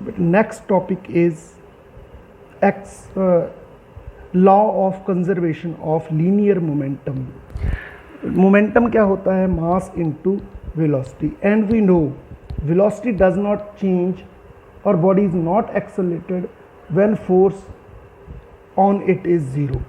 But next topic is law of conservation of linear momentum. Momentum क्या होता है? Mass into velocity, and we know velocity does not change or body is not accelerated when force on it is zero.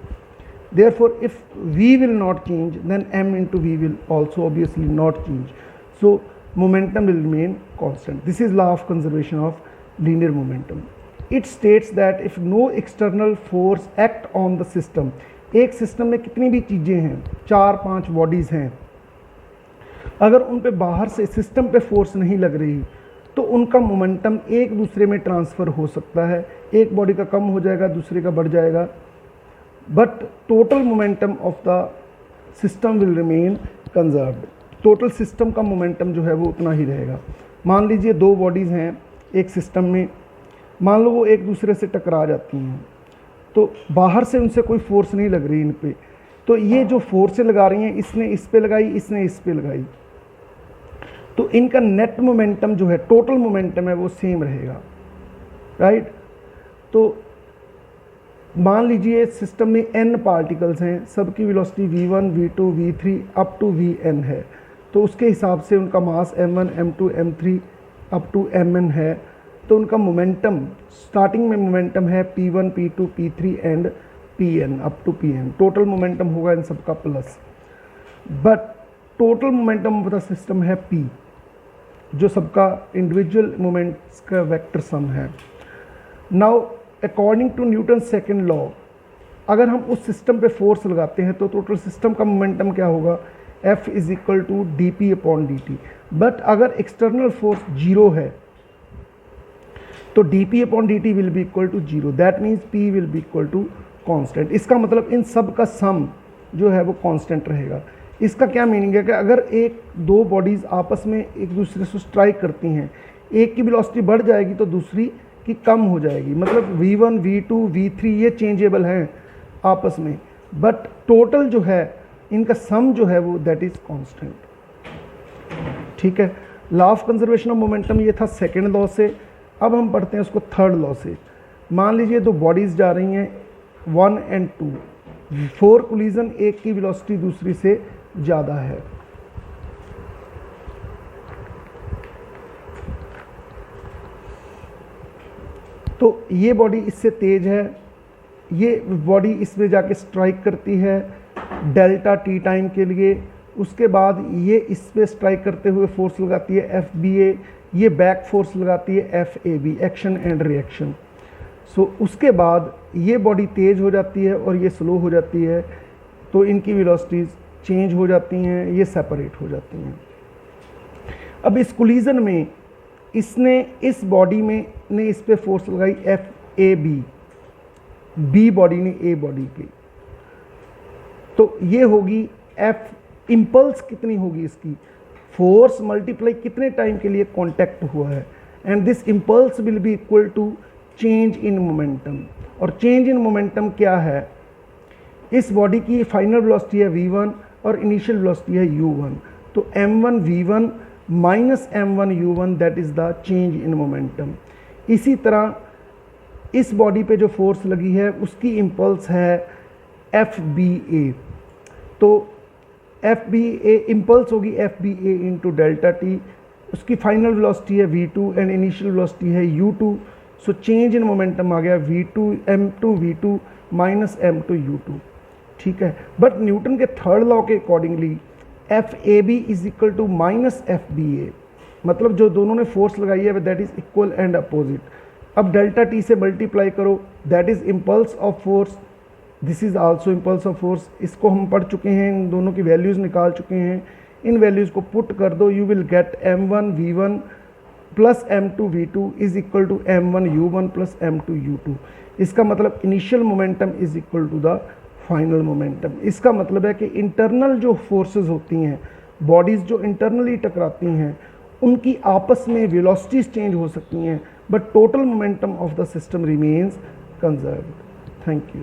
Therefore, if v will not change, then m into v will also obviously not change. So momentum will remain constant. This is law of conservation of linear momentum. It states that if no external force act on the system, एक system में कितनी भी चीज़ें हैं, 4-5 bodies हैं, अगर उन पे बाहर से सिस्टम पे फोर्स नहीं लग रही तो उनका मोमेंटम एक दूसरे में ट्रांसफ़र हो सकता है. एक बॉडी का कम हो जाएगा, दूसरे का बढ़ जाएगा, but total momentum of the system will remain conserved. Total system का मोमेंटम जो है वो उतना ही रहेगा. मान लीजिए 2 बॉडीज़ हैं एक सिस्टम में, मान लो वो एक दूसरे से टकरा जाती हैं, तो बाहर से उनसे कोई फोर्स नहीं लग रही इन पे, तो ये जो फोर्सें लगा रही हैं, इसने इस पे लगाई, इसने इस पे लगाई, तो इनका नेट मोमेंटम जो है, टोटल मोमेंटम है, वो सेम रहेगा, राइट. तो मान लीजिए सिस्टम में n पार्टिकल्स हैं, सबकी velocity v1, v2, v3 up to vn है, तो उसके हिसाब से उनका मास m1, m2, m3 up to mn है, तो उनका मोमेंटम स्टार्टिंग में मोमेंटम है p1, p2, p3 and pn up to pn. Total momentum होगा इन सबका plus, but total momentum of the system है p, जो सबका इंडिविजुअल मोमेंट्स का वेक्टर सम है. Now according to Newton second law, अगर हम उस सिस्टम पे फोर्स लगाते हैं तो टोटल सिस्टम का मोमेंटम क्या होगा? F is equal to dp upon dt. But अगर एक्सटर्नल फोर्स जीरो है तो dp upon dt will be equal to zero. That means p will be equal to constant. इसका मतलब इन सब का सम जो है वो कांस्टेंट रहेगा. इसका क्या मीनिंग है कि अगर एक दो बॉडीज़ आपस में एक दूसरे से स्ट्राइक करती हैं, एक की वेलोसिटी बढ़ जाएगी तो दूसरी की कम हो जाएगी. मतलब v1, v2, v3 ये चेंजेबल हैं आपस में, बट टोटल जो है इनका सम जो है वो दैट इज़ कांस्टेंट. ठीक है. Law of conservation of momentum ये था सेकेंड लॉ से. अब हम पढ़ते हैं उसको थर्ड लॉ से. मान लीजिए 2 बॉडीज़ जा रही हैं 1 एंड 2, 4 कोलिजन, एक की वेलोसिटी दूसरी से ज़्यादा है. तो ये बॉडी इससे तेज है, ये बॉडी इसमें जाके स्ट्राइक करती है डेल्टा टी टाइम के लिए. उसके बाद ये इस पे स्ट्राइक करते हुए फोर्स लगाती है FBA, ये बैक फोर्स लगाती है FAB, एक्शन एंड रिएक्शन. सो उसके बाद ये बॉडी तेज़ हो जाती है और ये स्लो हो जाती है, तो इनकी वेलोसिटीज़ चेंज हो जाती हैं, ये सेपरेट हो जाती हैं. अब इस कोलिजन में इसने इस बॉडी में ने इस पे फोर्स लगाई FAB, B बॉडी ने A बॉडी की, तो ये होगी F. इम्पल्स कितनी होगी इसकी? फोर्स मल्टीप्लाई कितने टाइम के लिए कांटेक्ट हुआ है, and this impulse will be equal to change in momentum. और चेंज इन मोमेंटम क्या है? इस बॉडी की फाइनल वेलोसिटी है v1 और इनिशियल वेलोसिटी है u1, तो m1 v1 minus m1 u1 that is the change in momentum. इसी तरह इस बॉडी पे जो फोर्स लगी है उसकी इम्पल्स है FBA, तो FBA इम्पल्स होगी FBA इंटू डेल्टा टी. उसकी फाइनल वेलोसिटी है v2 एंड इनिशियल वेलोसिटी है u2, so change in momentum आ गया m2 v2 minus m2 u2. ठीक है. बट न्यूटन के थर्ड लॉ के accordingly FAB is equal to minus FBA, मतलब जो दोनों ने फोर्स लगाई है that is equal and opposite. अब डेल्टा टी से मल्टीप्लाई करो, that is impulse of force, this is also impulse of force. इसको हम पढ़ चुके हैं, इन दोनों की वैल्यूज़ निकाल चुके हैं. इन वैल्यूज़ को पुट कर दो, you will get m1 v1 plus m2 v2 is equal to m1 u1 plus m2 u2. इसका मतलब initial momentum is equal to the final momentum. इसका मतलब है कि इंटरनल जो फोर्सेस होती हैं, बॉडीज़ जो इंटरनली टकराती हैं, उनकी आपस में वेलोसिटीज चेंज हो सकती हैं, but total momentum of the system remains conserved. Thank you.